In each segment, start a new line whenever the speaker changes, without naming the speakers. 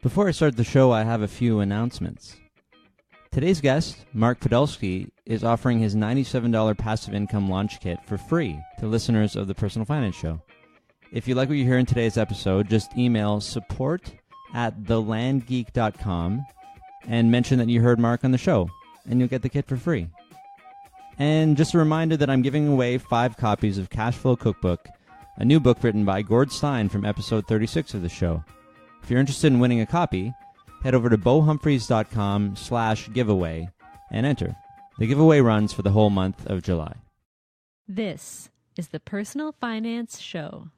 Before I start the show, I have a few announcements. Today's guest, Mark Podolsky, is offering his $97 passive income launch kit for free to listeners of the Personal Finance Show. If you like what you hear in today's episode, just email support@thelandgeek.com and mention that you heard Mark on the show, and you'll get the kit for free. And just a reminder that I'm giving away 5 copies of Cashflow Cookbook, a new book written by Gord Stein from episode 36 of the show. If you're interested in winning a copy, head over to bohumphreys.com/giveaway and enter. The giveaway runs for the whole month of July.
This is the Personal Finance Show.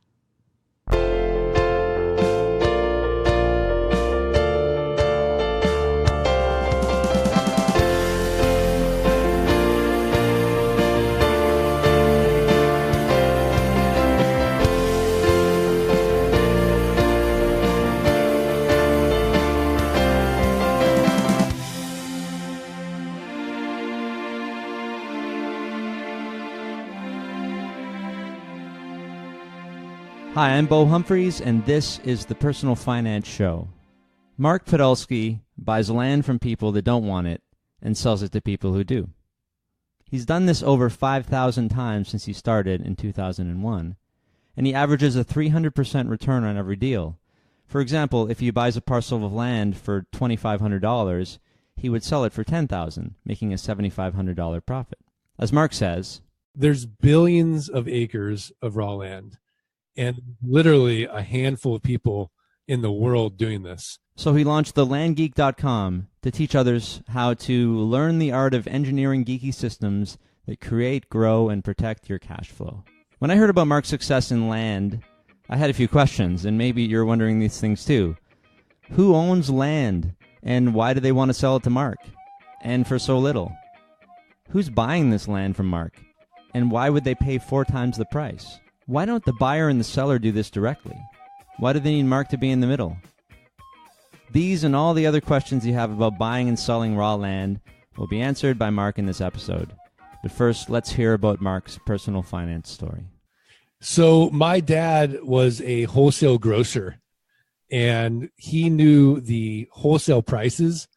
Hi, I'm Bo Humphreys, and this is the Personal Finance Show. Mark Podolsky buys land from people that don't want it and sells it to people who do. He's done this over 5,000 times since he started in 2001, and he averages a 300% return on every deal. For example, if he buys a parcel of land for $2,500, he would sell it for $10,000, making a $7,500 profit. As Mark says,
there's billions of acres of raw land, and literally a handful of people in the world doing this.
So he launched the landgeek.com to teach others how to learn the art of engineering geeky systems that create, grow, and protect your cash flow. When I heard about Mark's success in land, I had a few questions, and maybe you're wondering these things too. Who owns land, and why do they want to sell it to Mark? And for so little? Who's buying this land from Mark, and why would they pay 4 times the price? Why don't the buyer and the seller do this directly? Why do they need Mark to be in the middle? These and all the other questions you have about buying and selling raw land will be answered by Mark in this episode. But first, let's hear about Mark's personal finance story.
So my dad was a wholesale grocer, and he knew the wholesale prices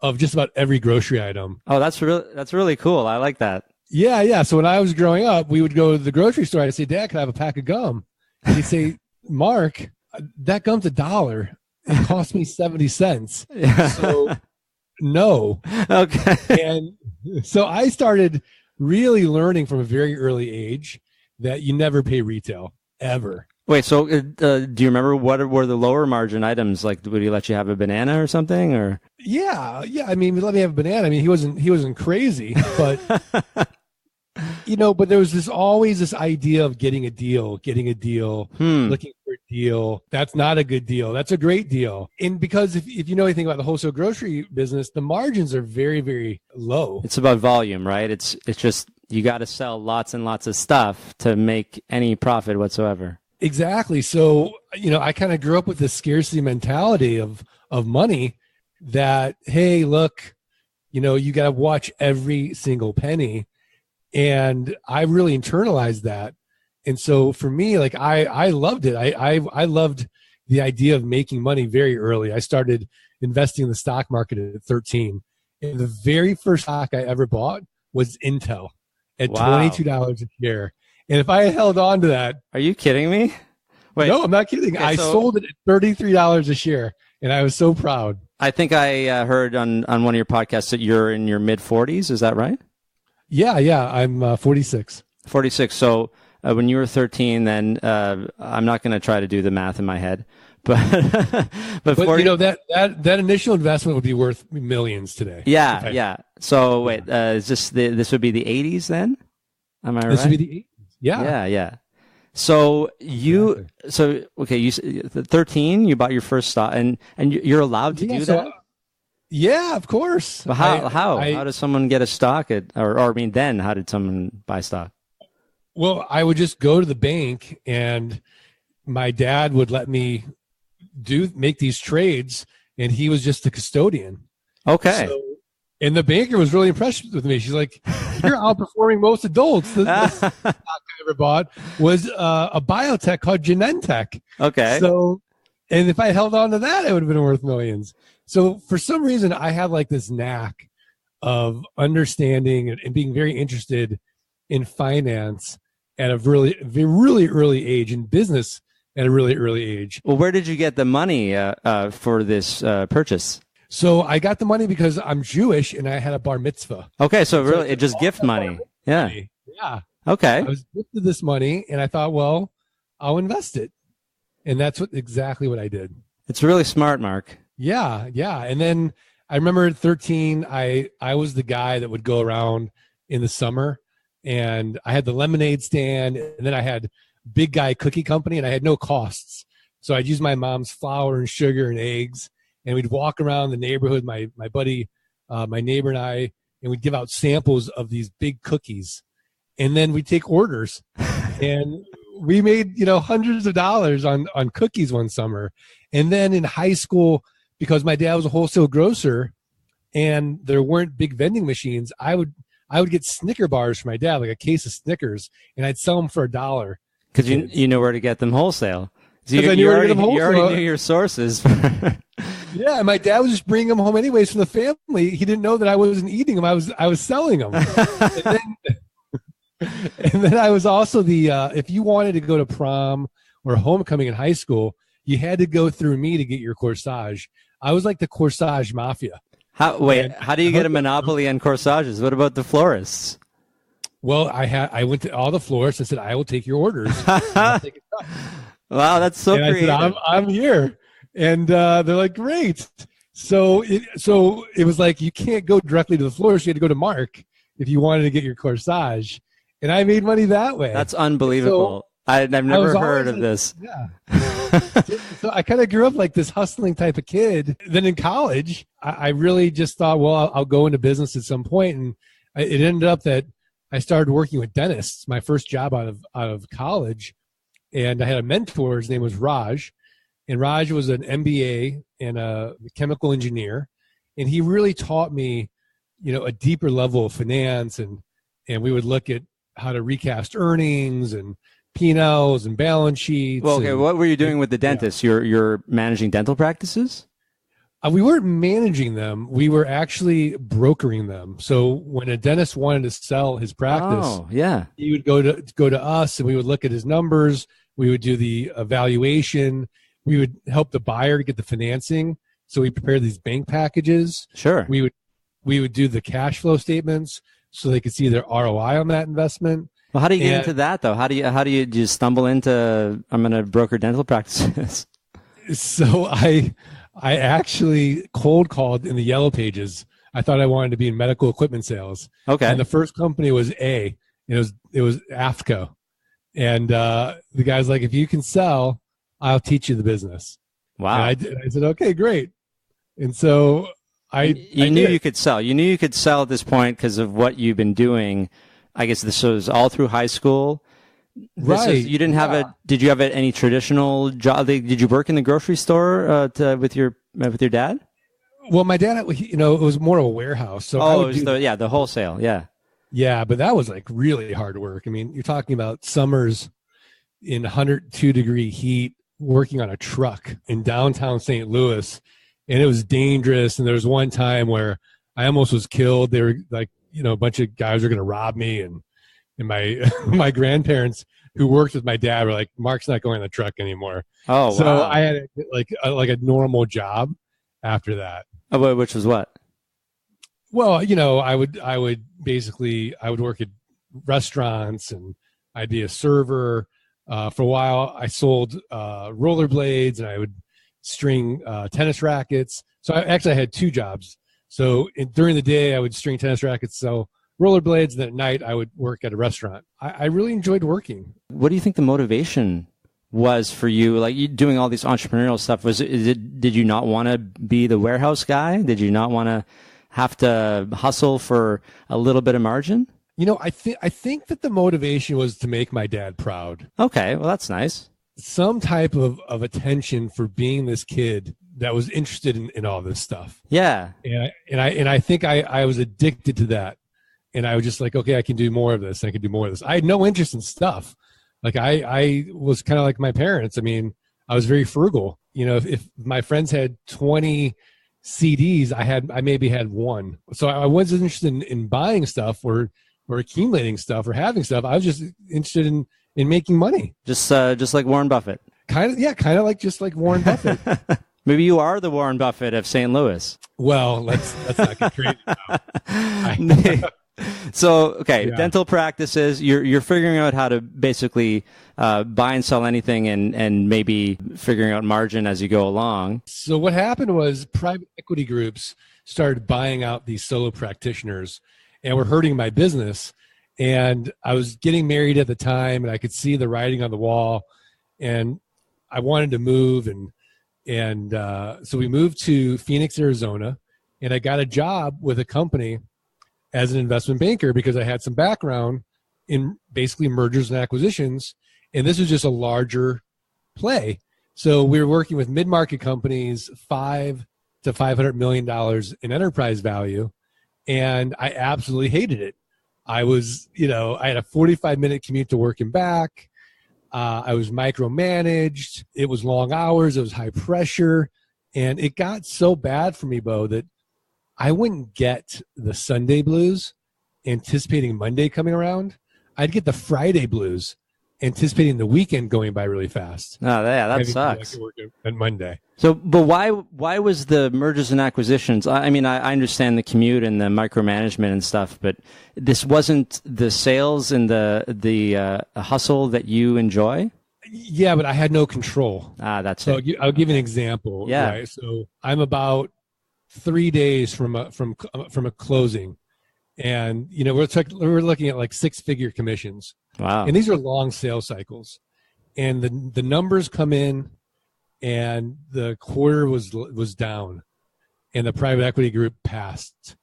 of just about every grocery item.
Oh, that's really cool. I like that.
Yeah. So when I was growing up, we would go to the grocery store. I'd say, Dad, can I have a pack of gum? And he'd say, Mark, that gum's $1. It cost me 70 cents. So no.
Okay.
And so I started really learning from a very early age that you never pay retail, ever.
Wait, so do you remember what were the lower margin items? Like, would he let you have a banana or something? Or
Yeah. I mean, he let me have a banana. I mean, he wasn't crazy, but but there was always this idea of getting a deal, looking for a deal. That's not a good deal. That's a great deal. And because if you know anything about the wholesale grocery business, the margins are very, very low.
It's about volume, right? It's just you got to sell lots and lots of stuff to make any profit whatsoever.
Exactly. So, I kind of grew up with this scarcity mentality of money that, hey, look, you got to watch every single penny. And I really internalized that. And so for me, like, I loved it. I loved the idea of making money very early. I started investing in the stock market at 13. And the very first stock I ever bought was Intel at $22 a share. And if I had held on to that.
Are you kidding me? Wait.
No, I'm not kidding. I sold it at $33 a share, and I was so proud.
I think I heard on one of your podcasts that you're in your mid-40s. Is that right?
Yeah. I'm 46.
46. So when you were 13, then I'm not going to try to do the math in my head. But 40,
that initial investment would be worth millions today.
Yeah. So wait, is this would be the 80s then? Am I right?
This would be the 80s.
Yeah. So you 13, you bought your first stock, and you're allowed to do that?
Yeah, of course.
But how does someone get a stock how did someone buy stock?
Well, I would just go to the bank, and my dad would let me make these trades, and he was just the custodian.
Okay.
And the banker was really impressed with me. She's like, you're outperforming most adults. The stock I ever bought was a biotech called Genentech.
Okay.
So And if I held on to that, it would have been worth millions. So for some reason, I have like this knack of understanding and being very interested in finance at a really early age, in business at a really early age.
Well, where did you get the money for this purchase?
So I got the money because I'm Jewish and I had a bar mitzvah.
Okay, so really, it just gift money. Yeah.
Yeah.
Okay.
I was gifted this money and I thought, well, I'll invest it. And that's exactly what I did.
It's really smart, Mark.
Yeah. And then I remember at 13, I was the guy that would go around in the summer, and I had the lemonade stand, and then I had Big Guy Cookie Company, and I had no costs. So I'd use my mom's flour and sugar and eggs, and we'd walk around the neighborhood, my buddy, my neighbor and I, and we'd give out samples of these big cookies. And then we'd take orders. And we made, hundreds of dollars on cookies one summer. And then in high school, because my dad was a wholesale grocer and there weren't big vending machines, I would get Snicker bars for my dad, like a case of Snickers, and I'd sell them for $1.
Because you know where to get them wholesale. So
I knew where to get them wholesale.
You already knew your sources.
Yeah, and my dad was just bringing them home anyways from the family. He didn't know that I wasn't eating them. I was selling them. And then I was also the if you wanted to go to prom or homecoming in high school, you had to go through me to get your corsage. I was like the corsage mafia.
How do you get a monopoly on corsages? What about the florists?
Well, I went to all the florists and said, I will take your orders. I'll take it up.
Wow, that's so creative.
I said, I'm here. And they're like, great. So it was like, you can't go directly to the florist. You had to go to Mark if you wanted to get your corsage. And I made money that way.
That's unbelievable. I've never heard of this.
Yeah. So I kind of grew up like this hustling type of kid. Then in college, I really just thought, well, I'll go into business at some point. And it ended up that I started working with dentists, my first job out of college. And I had a mentor. His name was Raj. And Raj was an MBA and a chemical engineer. And he really taught me, a deeper level of finance. And we would look at how to recast earnings and P&Ls and balance sheets.
Well, okay, what were you doing with the dentists? Yeah. You're managing dental practices?
We weren't managing them. We were actually brokering them. So when a dentist wanted to sell his practice, he would go to us, and we would look at his numbers. We would do the evaluation. We would help the buyer get the financing. So we prepared these bank packages.
Sure.
We would do the cash flow statements so they could see their ROI on that investment.
Well, how do you get into that though? How do you just stumble into, I'm going to broker dental practices?
So I actually cold called in the yellow pages. I thought I wanted to be in medical equipment sales.
Okay.
And the first company was it was AFCO. And the guy's like, if you can sell, I'll teach you the business.
Wow.
And I said, okay, great. And so
you knew you could sell. You knew you could sell at this point because of what you've been doing. I guess this was all through high school.
Right.
You didn't have did you have any traditional job? Did you work in the grocery store with your dad?
Well, my dad, it was more of a warehouse. So
the wholesale. Yeah.
Yeah. But that was like really hard work. I mean, you're talking about summers in 102-degree heat, working on a truck in downtown St. Louis. And it was dangerous. And there was one time where I almost was killed. They were like, a bunch of guys were going to rob me. And my my grandparents who worked with my dad were like, Mark's not going on the truck anymore.
Oh,
so
wow.
I had like a normal job after that.
Oh, which was what?
Well, I would work at restaurants, and I'd be a server. For a while, I sold rollerblades, and I would string tennis rackets. So I had two jobs. So during the day, I would string tennis rackets, sell rollerblades, and then at night, I would work at a restaurant. I really enjoyed working.
What do you think the motivation was for you? Like, you doing all this entrepreneurial stuff, did you not want to be the warehouse guy? Did you not want to have to hustle for a little bit of margin?
I think that the motivation was to make my dad proud.
Okay, well, that's nice.
Some type of attention for being this kid that was interested in all this stuff.
Yeah.
And I think I was addicted to that. And I was just like, okay, I can do more of this. I can do more of this. I had no interest in stuff. Like I was kind of like my parents. I mean, I was very frugal. If my friends had 20 CDs, I maybe had one. So I wasn't interested in buying stuff or accumulating stuff or having stuff. I was just interested in making money.
Just like Warren Buffett.
Kind of like just like Warren Buffett.
Maybe you are the Warren Buffett of St. Louis.
Well, let's not get crazy now.
So, okay, dental practices, you're figuring out how to basically buy and sell anything and maybe figuring out margin as you go along.
So what happened was private equity groups started buying out these solo practitioners and were hurting my business. And I was getting married at the time, and I could see the writing on the wall, and I wanted to move. And so we moved to Phoenix, Arizona, and I got a job with a company as an investment banker because I had some background in basically mergers and acquisitions. And this was just a larger play. So we were working with mid-market companies, $5 to $500 million in enterprise value. And I absolutely hated it. I was, I had a 45-minute commute to work and back. I was micromanaged. It was long hours. It was high pressure. And it got so bad for me, Bo, that I wouldn't get the Sunday blues anticipating Monday coming around. I'd get the Friday blues anticipating the weekend going by really fast.
Oh, yeah, that sucks.
Like on Monday.
So, but why was the mergers and acquisitions? I mean, I understand the commute and the micromanagement and stuff, but this wasn't the sales and the hustle that you enjoy?
Yeah, but I had no control.
That's
so
it.
I'll give you an example.
Yeah.
Right? So I'm about 3 days from a closing, and we're looking at like 6-figure commissions.
Wow.
And these are long sales cycles, and the numbers come in, and the quarter was down, and the private equity group passed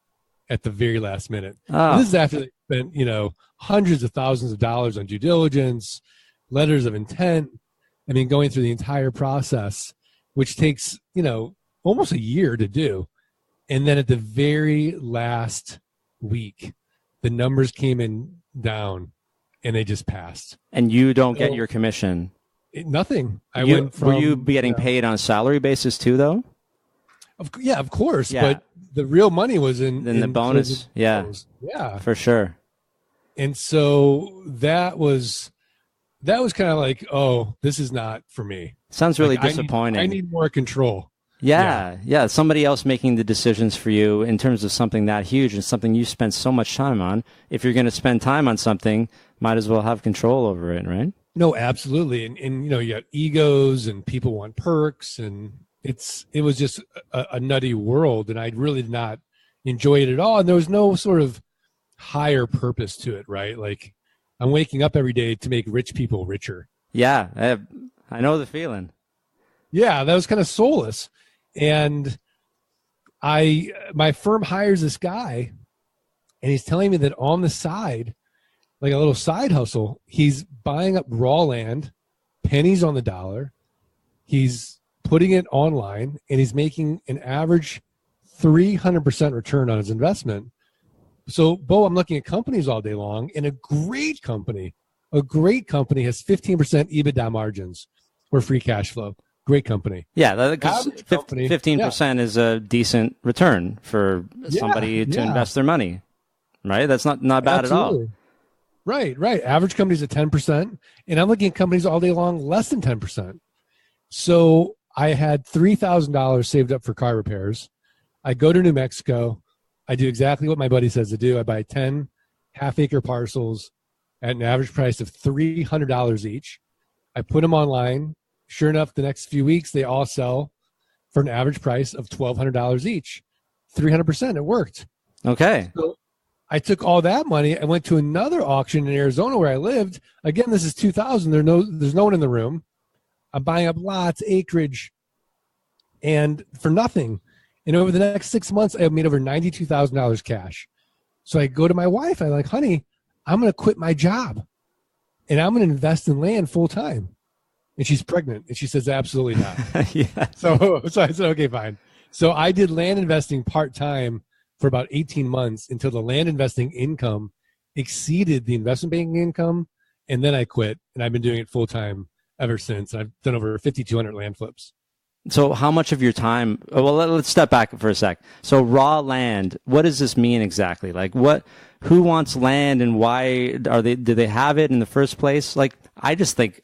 at the very last minute. And this is after they spent hundreds of thousands of dollars on due diligence, letters of intent. I mean, going through the entire process, which takes almost a year to do. And then at the very last week, the numbers came in down, and they just passed.
And you don't get your commission?
Nothing.
Were you getting paid on a salary basis too, though?
Of course.
Yeah.
But the real money was in
the bonus. Yeah.
Yeah.
For sure.
And so that was kind of like, oh, this is not for me.
Sounds really disappointing.
I need more control.
Yeah. Somebody else making the decisions for you in terms of something that huge and something you spent so much time on. If you're going to spend time on something, might as well have control over it, right?
No, absolutely. And you got egos and people want perks, and it was just a nutty world, and I really did not enjoy it at all. And there was no sort of higher purpose to it, right? Like, I'm waking up every day to make rich people richer.
Yeah, I know the feeling.
Yeah, that was kind of soulless. And my firm hires this guy, and he's telling me that on the side, like a little side hustle, he's buying up raw land, pennies on the dollar. He's putting it online, and he's making an average 300% return on his investment. So, Bo, I'm looking at companies all day long, and a great company has 15% EBITDA margins or free cash flow. Great company.
Yeah, because 15% is a decent return for somebody to invest their money, right? That's not bad
Absolutely.
At all.
Right. Average companies at 10%, and I'm looking at companies all day long less than 10%. So I had $3,000 saved up for car repairs. I go to New Mexico. I do exactly what my buddy says to do. I buy 10 half-acre parcels at an average price of $300 each. I put them online. Sure enough, the next few weeks, they all sell for an average price of $1,200 each. 300%. It worked.
Okay.
So I took all that money and went to another auction in Arizona where I lived. Again, this is 2000. There's no one in the room. I'm buying up lots, acreage, and for nothing. And over the next 6 months, I made over $92,000 cash. So I go to my wife. I'm like, honey, I'm going to quit my job, and I'm going to invest in land full time. And she's pregnant, and she says, absolutely not.
Yeah.
So I said, okay, fine. So I did land investing part-time for about 18 months until the land investing income exceeded the investment banking income, and then I quit, and I've been doing it full-time ever since. I've done over 5,200 land flips.
So how much of your time, well, let's step back for a sec. So raw land, what does this mean exactly? Like who wants land and why do they have it in the first place? Like, I just think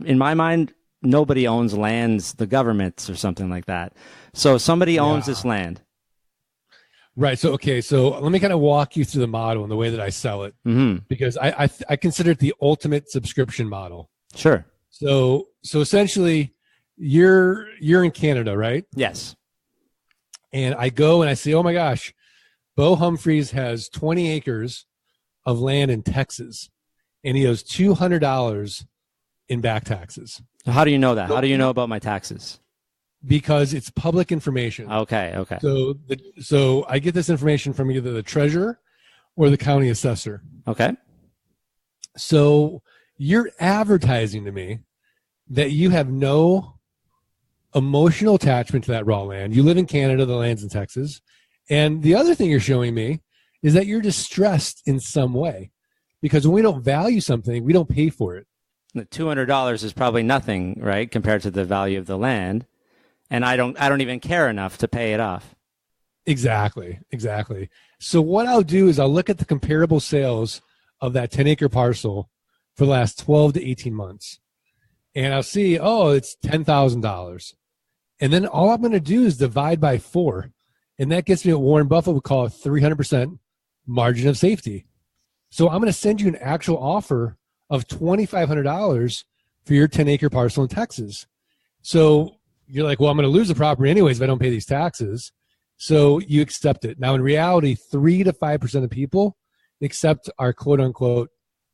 in my mind, nobody owns lands, the governments or something like that. So somebody owns this land.
Right. So, okay. So let me kind of walk you through the model and the way that I sell it, because I consider it the ultimate subscription model.
Sure.
So essentially, you're in Canada, right?
Yes.
And I go and I say, oh my gosh, Bo Humphreys has 20 acres of land in Texas, and he owes $200 in back taxes.
So how do you know that? How do you know about my taxes?
Because it's public information.
Okay.
So I get this information from either the treasurer or the county assessor.
Okay.
So you're advertising to me that you have no emotional attachment to that raw land. You live in Canada, the land's in Texas. And the other thing you're showing me is that you're distressed in some way, because when we don't value something, we don't pay for it.
The $200 is probably nothing, right, compared to the value of the land. And I don't even care enough to pay it off.
Exactly. So what I'll do is I'll look at the comparable sales of that 10-acre parcel for the last 12 to 18 months. And I'll see, oh, it's $10,000. And then all I'm going to do is divide by 4. And that gets me what Warren Buffett would call a 300% margin of safety. So I'm going to send you an actual offer of $2,500 for your 10-acre parcel in Texas. So you're like, well, I'm going to lose the property anyways if I don't pay these taxes. So you accept it. Now, in reality, 3 to 5% of people accept our quote-unquote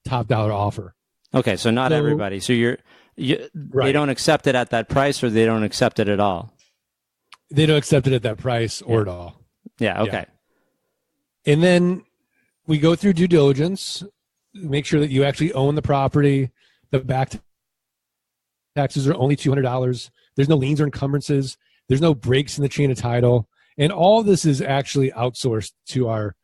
top dollar offer.
Okay, so not everybody. So right. They don't accept it at that price, or they don't accept it at all?
They don't accept it at that price or at all.
Yeah, okay.
Yeah. And then we go through due diligence, make sure that you actually own the property. The back taxes are only $200. There's no liens or encumbrances. There's no breaks in the chain of title. And all this is actually outsourced to our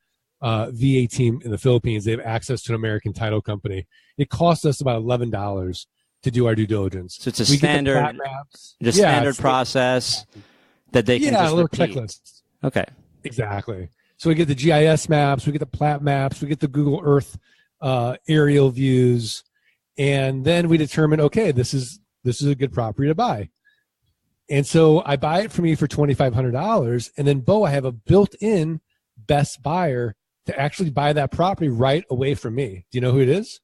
VA team in the Philippines. They have access to an American title company. It costs us about $11 to do our due diligence.
So it's a standard process that they can just
a little
repeat.
checklist.
Okay.
Exactly. So we get the GIS maps, we get the plat maps, we get the Google Earth aerial views, and then we determine, okay, this is a good property to buy. And so I buy it from you for $2,500, and then Bo, I have a built-in best buyer to actually buy that property right away from me. Do you know who it is?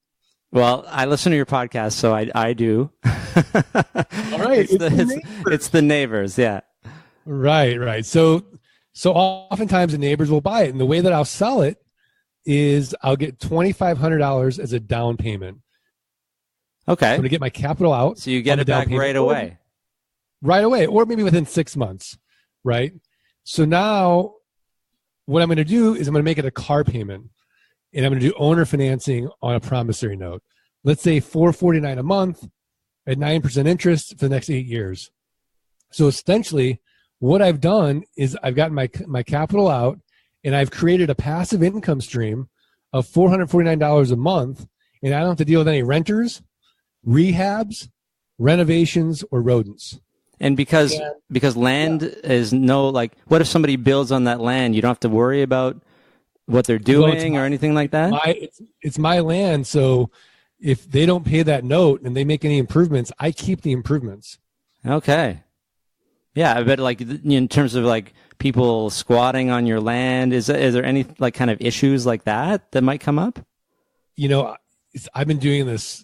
Well, I listen to your podcast, so I do.
All right.
It's the neighbors, yeah.
Right. So oftentimes the neighbors will buy it, and the way that I'll sell it is I'll get $2,500 as a down payment.
Okay.
I'm going to get my capital out.
So you get it back right away.
Right away, or maybe within 6 months, right? So now what I'm going to do is I'm going to make it a car payment, and I'm going to do owner financing on a promissory note. Let's say $449 a month at 9% interest for the next 8 years. So essentially, what I've done is I've gotten my capital out, and I've created a passive income stream of $449 a month, and I don't have to deal with any renters, rehabs, renovations, or rodents.
And because land is what if somebody builds on that land? You don't have to worry about what they're doing or anything like that?
It's my land, so if they don't pay that note and they make any improvements, I keep the improvements.
Okay. Yeah, but in terms of people squatting on your land, is there any kind of issues like that might come up?
I've been doing this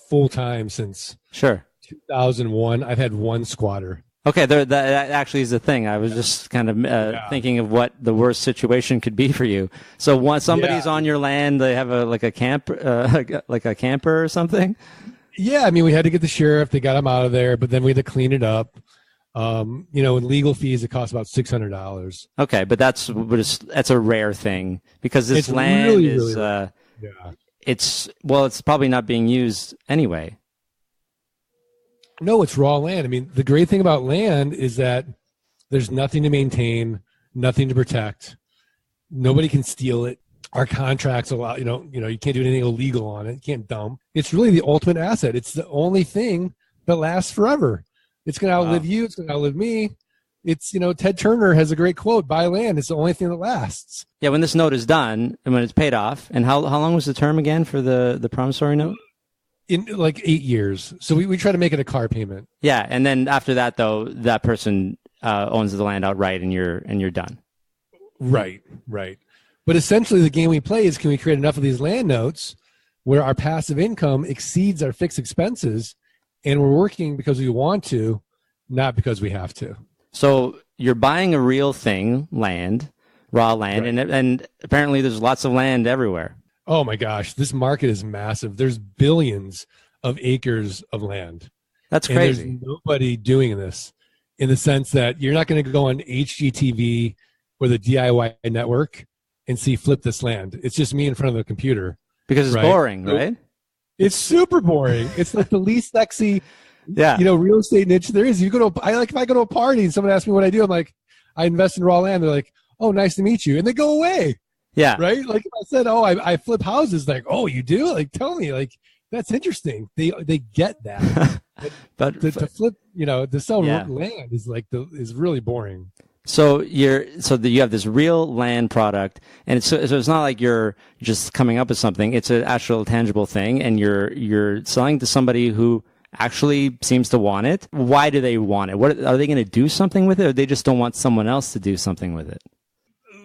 full time since 2001. I've had one squatter. Okay,
that actually is the thing. I was just kind of thinking of what the worst situation could be for you. So once somebody's on your land, they have a camper or something.
Yeah, I mean, we had to get the sheriff. They got him out of there, but then we had to clean it up. In legal fees, it costs about $600.
Okay, but that's a rare thing because this land really, is really it's probably not being used anyway.
No, it's raw land. I mean, the great thing about land is that there's nothing to maintain, nothing to protect. Nobody can steal it. Our contracts allow, you can't do anything illegal on it. You can't dump. It's really the ultimate asset. It's the only thing that lasts forever. It's going to outlive you. It's going to outlive me. It's, Ted Turner has a great quote, buy land. It's the only thing that lasts.
Yeah, when this note is done and when it's paid off, and how long was the term again for the promissory note?
In like 8 years. So we try to make it a car payment.
Yeah, and then after that, though, that person owns the land outright, and you're done.
Right. But essentially, the game we play is, can we create enough of these land notes where our passive income exceeds our fixed expenses, and we're working because we want to, not because we have to.
So you're buying a real thing, land, raw land, right. and apparently there's lots of land everywhere.
Oh my gosh, this market is massive. There's billions of acres of land.
That's crazy.
And there's nobody doing this, in the sense that you're not going to go on HGTV or the DIY network and see flip this land. It's just me in front of the computer.
Because it's boring, right?
It's super boring. It's like the least sexy real estate niche there is. If I go to a party and someone asks me what I do, I'm like, I invest in raw land. They're like, oh, nice to meet you. And they go away.
Yeah.
Right? Like if I said, oh, I flip houses, like, oh, you do? Like, tell me. Like, that's interesting. They get that. But to flip, to sell land is really boring.
So you have this real land product, and so it's not like you're just coming up with something. It's an actual tangible thing, and you're selling to somebody who actually seems to want it. Why do they want it? What are they going to do something with it, or they just don't want someone else to do something with it?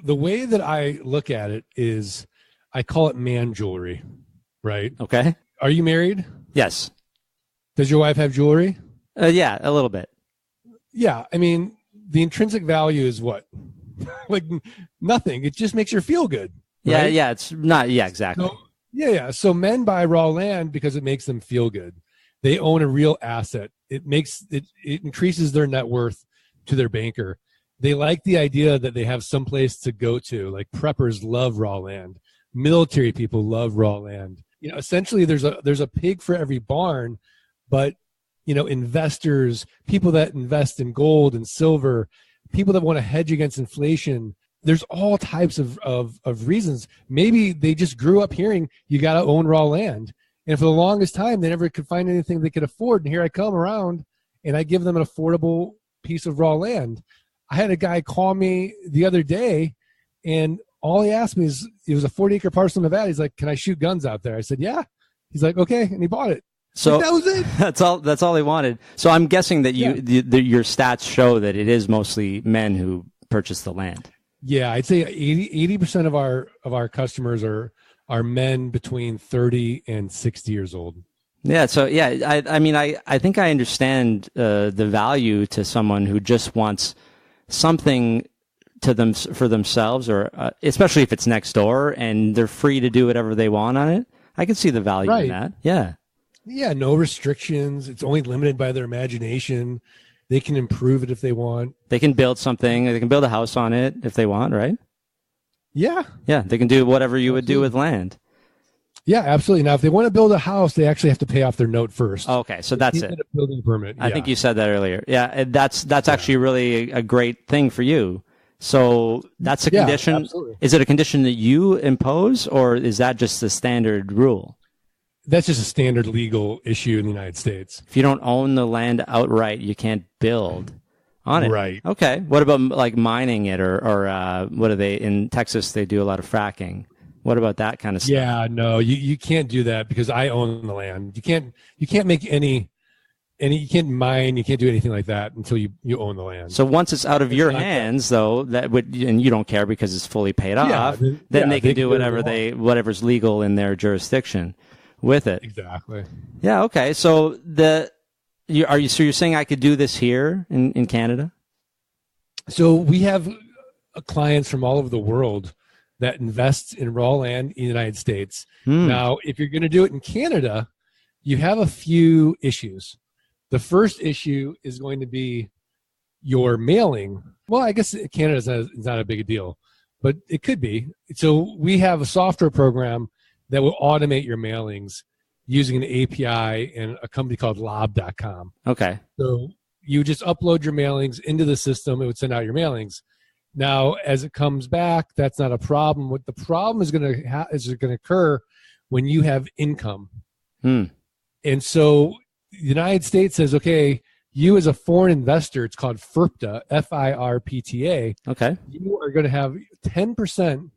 The way that I look at it is, I call it man jewelry, right?
Okay.
Are you married?
Yes.
Does your wife have jewelry?
Yeah, a little bit.
Yeah, I mean, the intrinsic value is what? Like nothing. It just makes you feel good. Right?
Yeah, it's not. Yeah, exactly.
So, So men buy raw land because it makes them feel good. They own a real asset. It increases their net worth to their banker. They like the idea that they have some place to go to. Like preppers love raw land. Military people love raw land. Essentially there's a pig for every barn, but investors, people that invest in gold and silver, people that want to hedge against inflation, there's all types of reasons. Maybe they just grew up hearing you got to own raw land. And for the longest time, they never could find anything they could afford. And here I come around and I give them an affordable piece of raw land. I had a guy call me the other day, and all he asked me is, it was a 40-acre parcel in Nevada. He's like, can I shoot guns out there? I said, yeah. He's like, okay. And he bought it.
So
that was it.
That's all they wanted. So I'm guessing that your stats show that it is mostly men who purchase the land.
Yeah, I'd say 80% of our customers are men between 30 and 60 years old.
Yeah. So I mean, I think I understand the value to someone who just wants something to them for themselves, or especially if it's next door and they're free to do whatever they want on it. I can see the value in that. Yeah.
Yeah, no restrictions. It's only limited by their imagination. They can improve it if they want.
They can build something. They can build a house on it if they want, right?
Yeah.
Yeah, they can do whatever you would do with land.
Yeah, absolutely. Now, if they want to build a house, they actually have to pay off their note first.
Okay, so that's it.
A building permit.
I think you said that earlier. Yeah, and that's actually really a great thing for you. So that's a condition.
Absolutely.
Is it a condition that you impose, or is that just the standard rule?
That's just a standard legal issue in the United States.
If you don't own the land outright, you can't build on it.
Right.
Okay. What about like mining it, or what are they in Texas? They do a lot of fracking. What about that kind of stuff?
Yeah, no, you can't do that because I own the land. You can't make any, you can't mine, you can't do anything like that until you own the land.
So once it's out of your hands, though, and you don't care because it's fully paid off, then they can do whatever's legal in their jurisdiction with it.
Exactly.
Yeah. Okay. So you're saying I could do this here in Canada?
So we have clients from all over the world that invest in raw land in the United States. Now, if you're going to do it in Canada, you have a few issues. The first issue is going to be your mailing. Well, I guess Canada is not a big a deal, but it could be. So we have a software program that will automate your mailings using an API and a company called lob.com.
Okay.
So you just upload your mailings into the system. It would send out your mailings. Now, as it comes back, that's not a problem. What the problem is going to occur when you have income. And so the United States says, okay, you as a foreign investor, it's called FIRPTA, FIRPTA.
Okay.
You are going to have 10%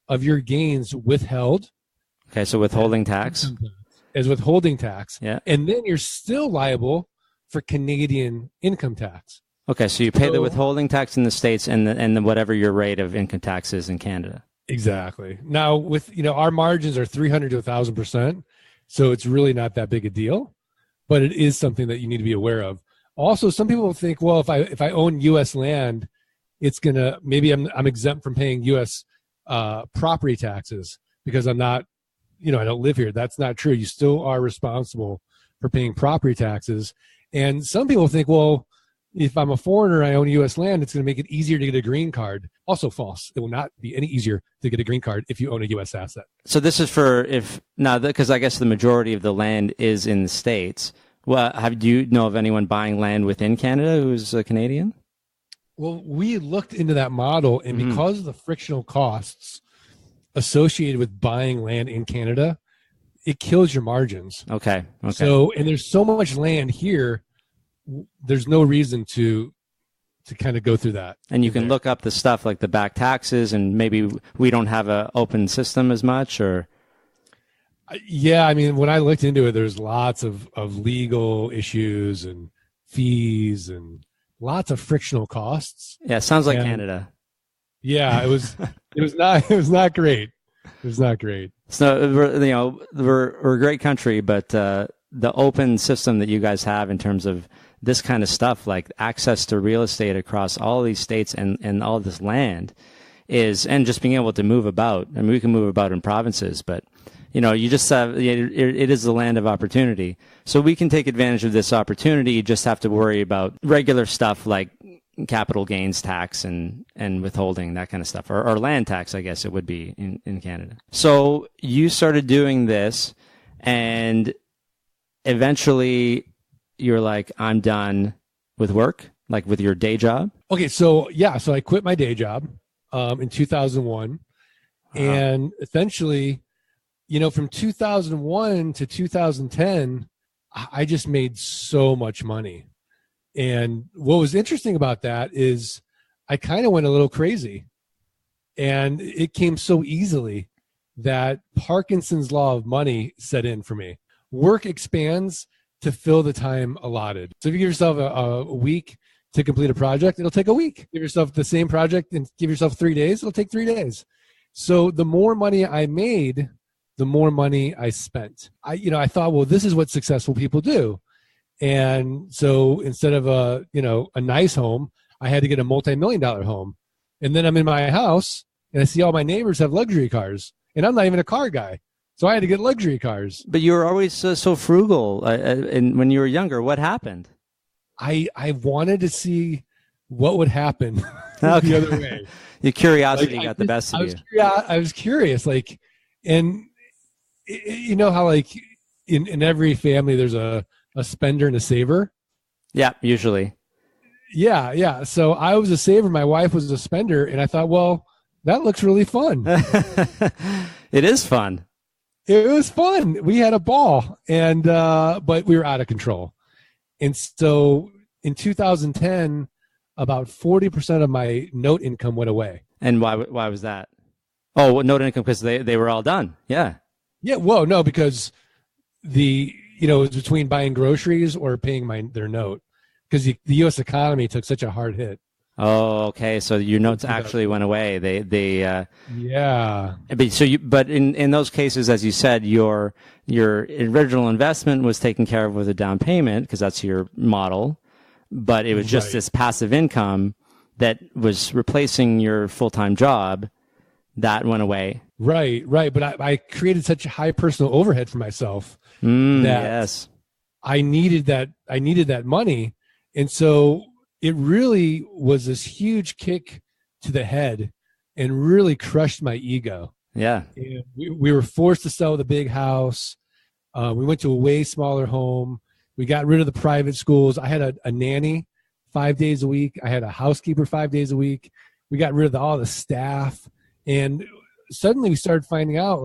of your gains withheld.
Okay, so withholding tax.
As withholding tax.
Yeah.
And then you're still liable for Canadian income tax.
Okay, so you pay the withholding tax in the States and the whatever your rate of income tax is in Canada.
Exactly. Now, with our margins are 300 to 1,000%, so it's really not that big a deal, but it is something that you need to be aware of. Also, some people think, well, if I own U.S. land, it's gonna maybe I'm exempt from paying U.S. Property taxes because I'm not, I don't live here. That's not true. You still are responsible for paying property taxes. And some people think, well, if I'm a foreigner, I own U.S. land, it's going to make it easier to get a green card. Also false. It will not be any easier to get a green card if you own a U.S. asset.
So this is because I guess the majority of the land is in the States. Well, do you know of anyone buying land within Canada who's a Canadian?
Well, we looked into that model, and because of the frictional costs associated with buying land in Canada, it kills your margins.
Okay.
So, and there's so much land here, there's no reason to kind of go through that.
And you can look up the stuff like the back taxes, and maybe we don't have an open system as much, or...
Yeah, I mean, when I looked into it, there's lots of legal issues and fees and lots of frictional costs.
Yeah, sounds like Canada.
Yeah, it was not great. It was not great.
So we're a great country, but the open system that you guys have in terms of this kind of stuff, like access to real estate across all these states and all this land, and just being able to move about. I mean, we can move about in provinces, but you just have, it is the land of opportunity. So we can take advantage of this opportunity. You just have to worry about regular stuff like capital gains tax and withholding, that kind of stuff, or land tax, I guess it would be in Canada. So you started doing this, and eventually you're like, I'm done with work, like with your day job.
Okay. So I quit my day job in 2001. Wow. And essentially, from 2001 to 2010, I just made so much money. And what was interesting about that is I kind of went a little crazy, and it came so easily that Parkinson's law of money set in for me. Work expands to fill the time allotted. So if you give yourself a week to complete a project, it'll take a week. Give yourself the same project and give yourself 3 days, it'll take 3 days. So the more money I made, the more money I spent. I thought, well, this is what successful people do. And so instead of a nice home, I had to get a multi-million-dollar home. And then I'm in my house and I see all my neighbors have luxury cars, and I'm not even a car guy. So I had to get luxury cars.
But you were always so frugal. And when you were younger, what happened?
I wanted to see what would happen the other way.
Your curiosity got the best of you.
I was curious, and you know how in every family there's a spender and a saver?
Yeah, usually.
Yeah. So I was a saver. My wife was a spender, and I thought, well, that looks really fun.
It is fun.
It was fun. We had a ball, and but we were out of control. And so in 2010, about 40% of my note income went away.
And why was that? Oh, note income, because they were all done. Yeah.
Yeah. Whoa, no, because it was between buying groceries or paying their note, because the U.S. economy took such a hard hit.
Oh, okay. So your notes actually went away.
Yeah.
But in those cases, as you said, your original investment was taken care of with a down payment, because that's your model. But it was just this passive income that was replacing your full-time job that went away. Right.
But I created such a high personal overhead for myself that I needed that money. And so it really was this huge kick to the head and really crushed my ego.
Yeah.
And we were forced to sell the big house. We went to a way smaller home. We got rid of the private schools. I had a nanny 5 days a week. I had a housekeeper 5 days a week. We got rid of all the staff. And suddenly we started finding out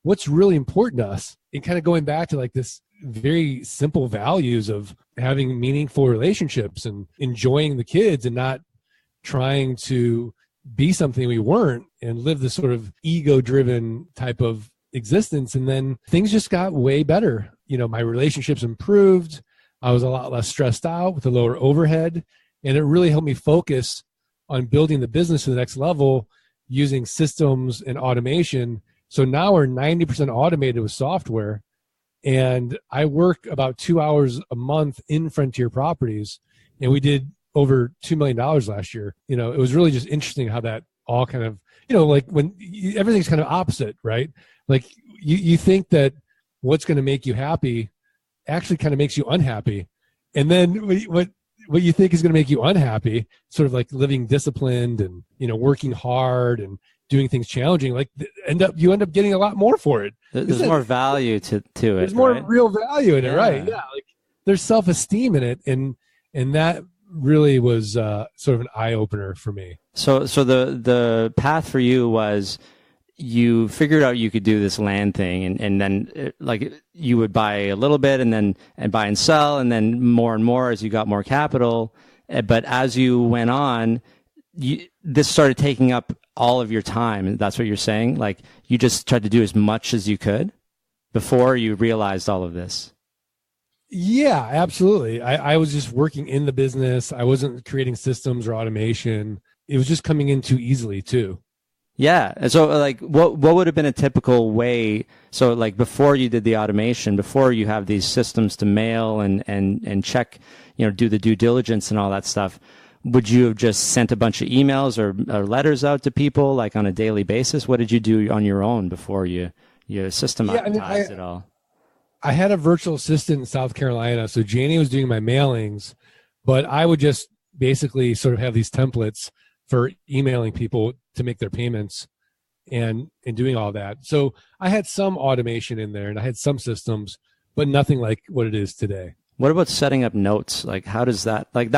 what's really important to us, and kind of going back to this very simple values of having meaningful relationships and enjoying the kids and not trying to be something we weren't and live this sort of ego-driven type of existence. And then things just got way better. My relationships improved. I was a lot less stressed out with a lower overhead. And it really helped me focus on building the business to the next level using systems and automation. So now we're 90% automated with software. And I work about 2 hours a month in Frontier Properties. And we did over $2 million last year. It was really just interesting how that all kind of, like when everything's kind of opposite, right? Like you think that what's going to make you happy actually kind of makes you unhappy. And then what you think is going to make you unhappy, sort of like living disciplined and, working hard and doing things challenging, like you end up getting a lot more for it.
There's more value to it.
There's more
right?
real value in it, right? Yeah. Like there's self-esteem in it. And that really was sort of an eye opener for me.
So the path for you was you figured out you could do this land thing, and then like you would buy a little bit and buy and sell, and then more and more as you got more capital. But as you went on, this started taking up all of your time. That's what you're saying? Like you just tried to do as much as you could before you realized all of this.
Yeah, absolutely. I was just working in the business. I wasn't creating systems or automation. It was just coming in too easily too.
Yeah. And so like what would have been a typical way? So like before you did the automation, before you have these systems to mail and check, do the due diligence and all that stuff, would you have just sent a bunch of emails or letters out to people like on a daily basis? What did you do on your own before you systematized it all?
I had a virtual assistant in South Carolina. So Janie was doing my mailings, but I would just basically sort of have these templates for emailing people to make their payments and doing all that. So I had some automation in there and I had some systems, but nothing like what it is today.
What about setting up notes? Like how does that, like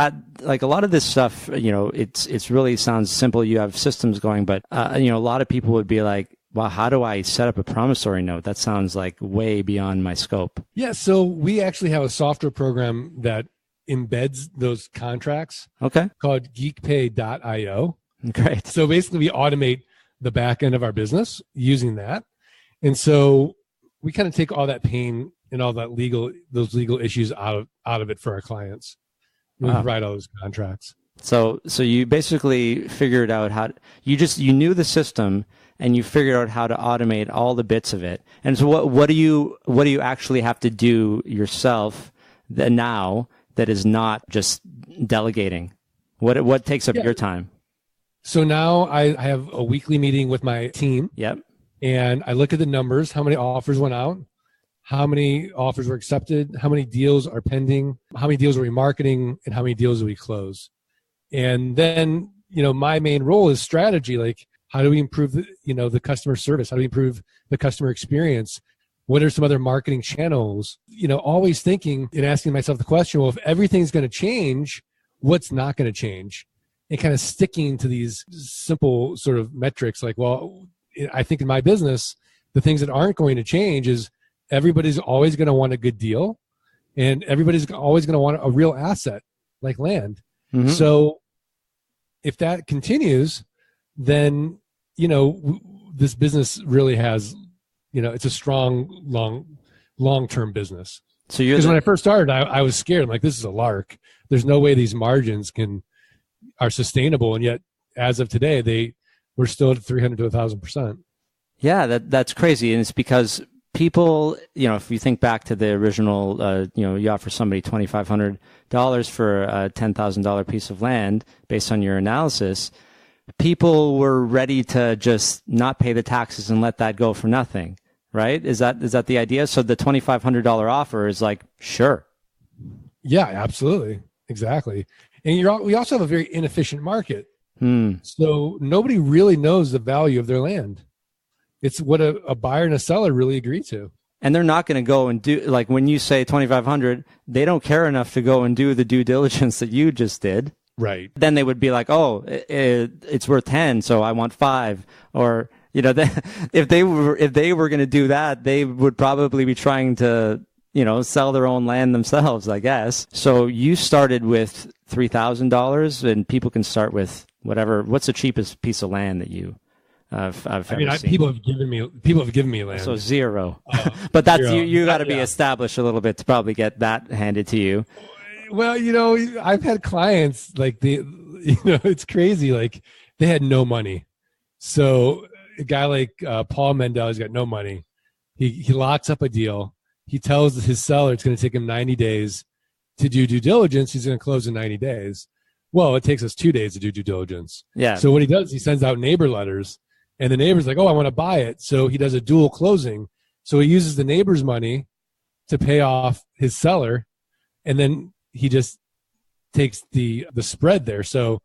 a lot of this stuff, it's really sounds simple. You have systems going, but a lot of people would be like, wow, how do I set up a promissory note? That sounds like way beyond my scope.
Yeah. So we actually have a software program that embeds those contracts.
Okay.
Called geekpay.io.
Great.
So basically we automate the back end of our business using that. And so we kind of take all that pain and all that those legal issues out of it for our clients. We provide all those contracts.
So you basically figured out you knew the system and you figured out how to automate all the bits of it. And so what do you actually have to do yourself now that is not just delegating? What takes up your time?
So now I have a weekly meeting with my team.
Yep.
And I look at the numbers, how many offers went out, how many offers were accepted, how many deals are pending, how many deals are we marketing, and how many deals do we close. And then, my main role is strategy. Like, how do we improve the customer service? How do we improve the customer experience? What are some other marketing channels? Always thinking and asking myself the question, well, if everything's going to change, what's not going to change? And kind of sticking to these simple sort of metrics like, well, I think in my business, the things that aren't going to change is everybody's always going to want a good deal and everybody's always going to want a real asset like land. Mm-hmm. So if that continues, then, this business really has, it's a strong, long-term business. So because when I first started, I was scared. I'm like, this is a lark. There's no way these margins are sustainable. And yet as of today, we're still at 300 to 1,000%. Yeah,
that's crazy. And it's because people, if you think back to the original, you offer somebody $2,500 for a $10,000 piece of land based on your analysis, people were ready to just not pay the taxes and let that go for nothing, right? Is that the idea? So the $2,500 offer is like, sure.
Yeah, absolutely. Exactly. And we also have a very inefficient market. So nobody really knows the value of their land. It's what a buyer and a seller really agree to.
And they're not going to go and do, like when you say 2,500, they don't care enough to go and do the due diligence that you just did.
Right.
Then they would be like, oh, it's worth 10, so I want 5. Or, if they were going to do that, they would probably be trying to sell their own land themselves, I guess. So you started with $3,000, and people can start with whatever. What's the cheapest piece of land that you I've ever seen?
People have given me land.
So zero. But that's
zero.
you got to be established a little bit to probably get that handed to you.
Well, I've had clients like it's crazy. Like they had no money. So a guy like Paul Mendel, he's got no money. He locks up a deal. He tells his seller it's going to take him 90 days to do due diligence. He's going to close in 90 days. Well, it takes us 2 days to do due diligence.
Yeah.
So what he does, he sends out neighbor letters, and the neighbor's like, oh, I want to buy it. So he does a dual closing. So he uses the neighbor's money to pay off his seller, and then he just takes the spread there. So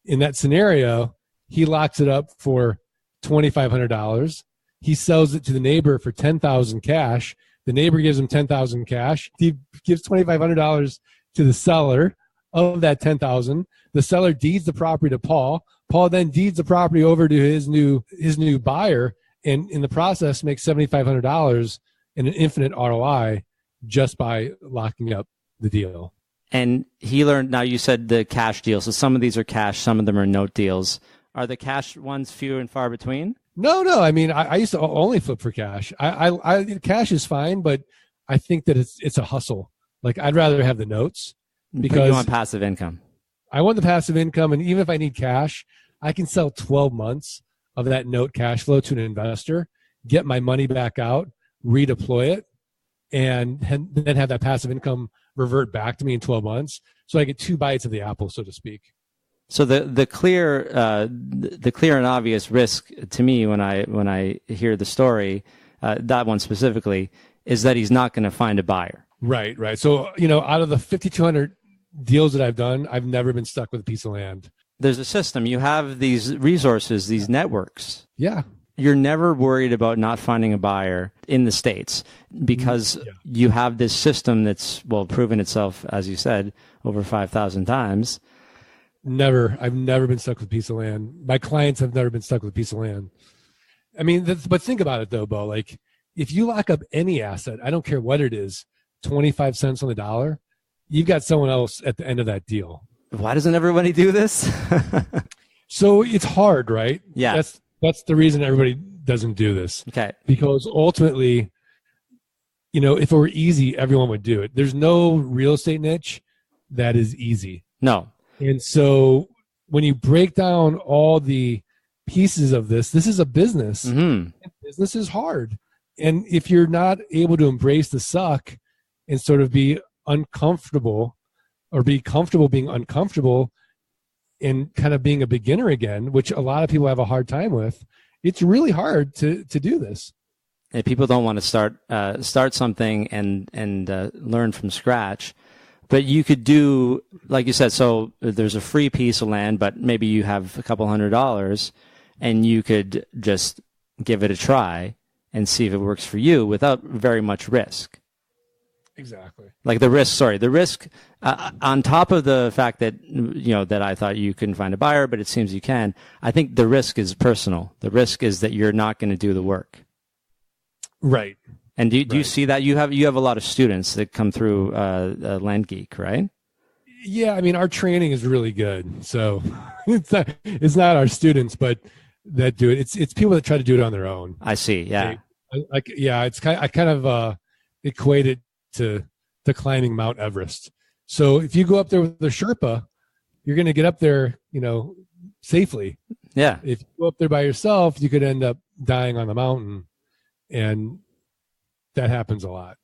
in that scenario, he locks it up for $2,500. He sells it to the neighbor for $10,000 cash. The neighbor gives him $10,000 cash. He gives $2,500 to the seller of that $10,000. The seller deeds the property to Paul. Paul then deeds the property over to his new buyer, and in the process makes $7,500 in an infinite ROI just by locking up the deal.
And he learned. Now you said the cash deals. So some of these are cash, some of them are note deals. Are the cash ones few and far between?
No. I mean, I used to only flip for cash. I cash is fine, but I think that it's a hustle. Like I'd rather have the notes because
you want passive income.
I want the passive income, and even if I need cash, I can sell 12 months of that note cash flow to an investor, get my money back out, redeploy it, and then have that passive income revert back to me in 12 months. So I get 2 bites of the apple, so to speak.
So the clear and obvious risk to me when I hear the story, that one specifically, is that he's not going to find a buyer.
Right. So out of the 5,200 deals that I've done, I've never been stuck with a piece of land.
There's a system. You have these resources, these networks.
Yeah.
You're never worried about not finding a buyer in the States because you have this system that's proven itself, as you said, over 5,000 times.
Never. I've never been stuck with a piece of land. My clients have never been stuck with a piece of land. I mean, but think about it though, Bo. Like if you lock up any asset, I don't care what it is, 25 cents on the dollar, you've got someone else at the end of that deal.
Why doesn't everybody do this?
So it's hard, right?
Yeah.
That's the reason everybody doesn't do this.
Okay.
Because ultimately, if it were easy, everyone would do it. There's no real estate niche that is easy.
No.
And so when you break down all the pieces of this is a business.
Mm-hmm.
Business is hard. And if you're not able to embrace the suck and sort of be uncomfortable or be comfortable being uncomfortable and kind of being a beginner again, which a lot of people have a hard time with, it's really hard to do this.
And people don't want to start something and learn from scratch. But you could do, like you said, so there's a free piece of land, but maybe you have a couple $100 and you could just give it a try and see if it works for you without very much risk.
Exactly.
Like the risk on top of the fact that, that I thought you couldn't find a buyer, but it seems you can. I think the risk is personal. The risk is that you're not going to do the work.
Right.
And do you see that you have a lot of students that come through Land Geek, right?
Yeah, I mean our training is really good. So it's not our students, but that do it. It's people that try to do it on their own.
I see. Yeah.
I kind of equate it to climbing Mount Everest. So if you go up there with the Sherpa, you're going to get up there, safely.
Yeah.
If you go up there by yourself, you could end up dying on the mountain, and that happens a lot.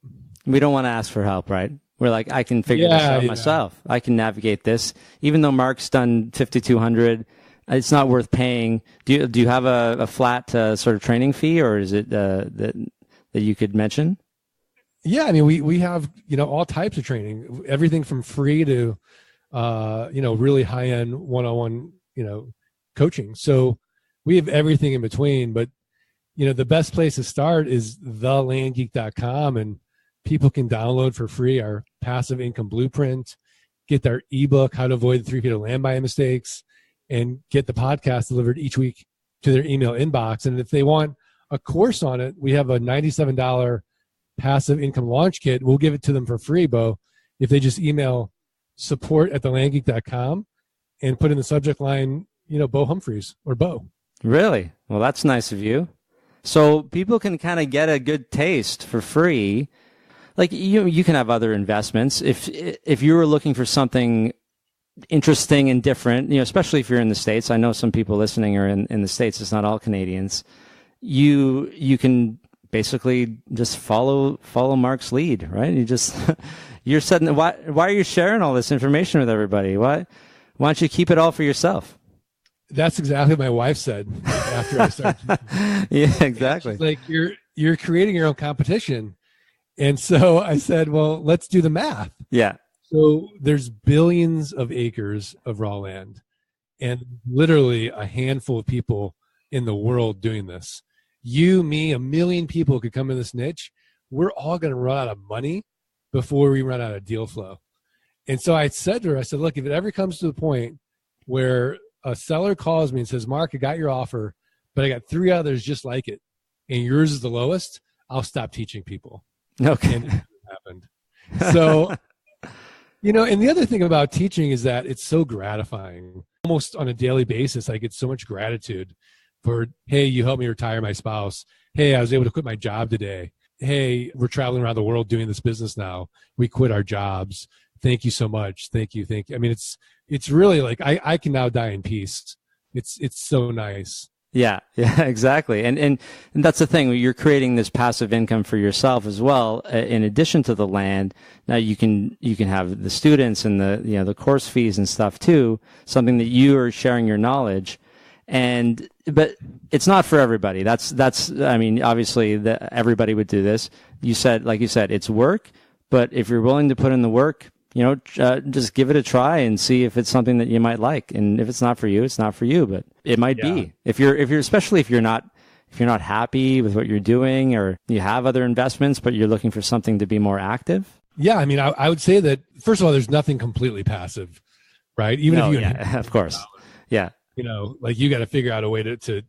We don't want to ask for help, right? We're like, I can figure this out myself. I can navigate this. Even though Mark's done 5,200, it's not worth paying. Do you have a flat sort of training fee, or is it that you could mention?
Yeah, I mean, we have, all types of training, everything from free to, really high end one-on-one, coaching. So we have everything in between, but, the best place to start is thelandgeek.com, and people can download for free our passive income blueprint, get their ebook, How to Avoid the 3 Feet of Land Buying Mistakes, and get the podcast delivered each week to their email inbox. And if they want a course on it, we have a $97 passive income launch kit. We'll give it to them for free, Bo, if they just email support@thelandgeek.com and put in the subject line, Bo Humphreys or Bo.
Really? Well, that's nice of you. So people can kind of get a good taste for free. Like you can have other investments. If you were looking for something interesting and different, especially if you're in the States, I know some people listening are in the States. It's not all Canadians. You can basically just follow Mark's lead, right? You're setting. Why are you sharing all this information with everybody? Why don't you keep it all for yourself?
That's exactly what my wife said after I started.
Yeah, exactly.
She's like, you're creating your own competition. And so I said, well, let's do the math.
Yeah.
So there's billions of acres of raw land and literally a handful of people in the world doing this. You, me, a million people could come in this niche. We're all going to run out of money before we run out of deal flow. And so I said to her, I said, look, if it ever comes to the point where a seller calls me and says, Mark, I got your offer, but I got 3 others just like it, and yours is the lowest, I'll stop teaching people.
Okay.
And it happened. So, and the other thing about teaching is that it's so gratifying. Almost on a daily basis, I get so much gratitude for, hey, you helped me retire my spouse. Hey, I was able to quit my job today. Hey, we're traveling around the world doing this business now. We quit our jobs. Thank you so much. Thank you. I mean, it's really like I can now die in peace. It's so nice.
Yeah, exactly. And that's the thing. You're creating this passive income for yourself as well. In addition to the land, now you can have the students and the course fees and stuff too. Something that you are sharing your knowledge, but it's not for everybody. That's. I mean, obviously, everybody would do this. Like you said, it's work. But if you're willing to put in the work, just give it a try and see if it's something that you might like. And if it's not for you, it's not for you, but it might be. Especially if you're not happy with what you're doing, or you have other investments, but you're looking for something to be more active.
Yeah. I mean, I would say that, first of all, there's nothing completely passive, right? Even if you,
of course. Yeah.
Like you got to figure out a way to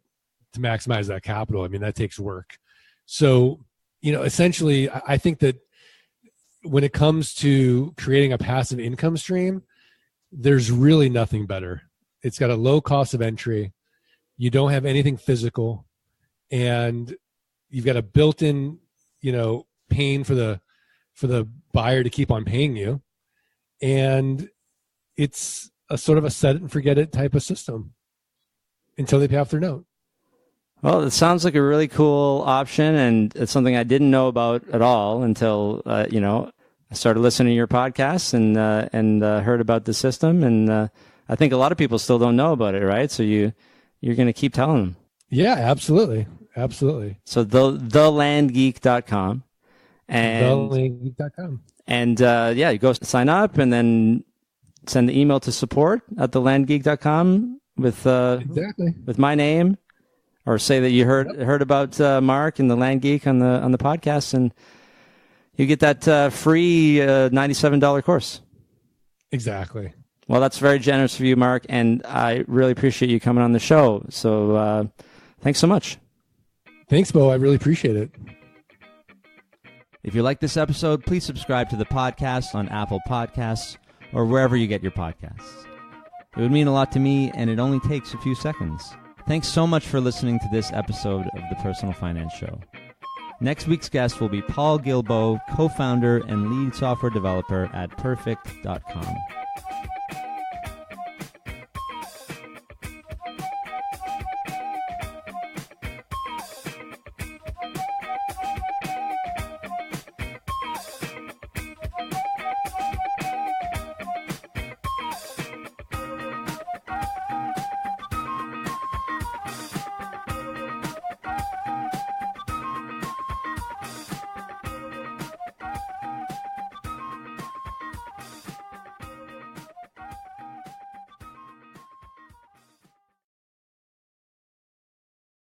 maximize that capital. I mean, that takes work. So, essentially I think that when it comes to creating a passive income stream, there's really nothing better. It's got a low cost of entry. You don't have anything physical, and you've got a built-in, pain for the buyer to keep on paying you. And it's a sort of a set it and forget it type of system until they pay off their note.
Well, it sounds like a really cool option, and it's something I didn't know about at all until, I started listening to your podcast and heard about the system. And I think a lot of people still don't know about it, right? So you're going to keep telling them. Yeah,
absolutely. Absolutely.
So thelandgeek.com.
Thelandgeek.com.
And you go sign up and then send the email to support@thelandgeek.com with my name. Or say that you heard about Mark and the Land Geek on the podcast, and you get that free $97 course.
Exactly.
Well, that's very generous of you, Mark, and I really appreciate you coming on the show. So thanks so much.
Thanks, Bo. I really appreciate it.
If you like this episode, please subscribe to the podcast on Apple Podcasts or wherever you get your podcasts. It would mean a lot to me, and it only takes a few seconds. Thanks so much for listening to this episode of the Personal Finance Show. Next week's guest will be Paul Gilbo, co-founder and lead software developer at Perfect.com.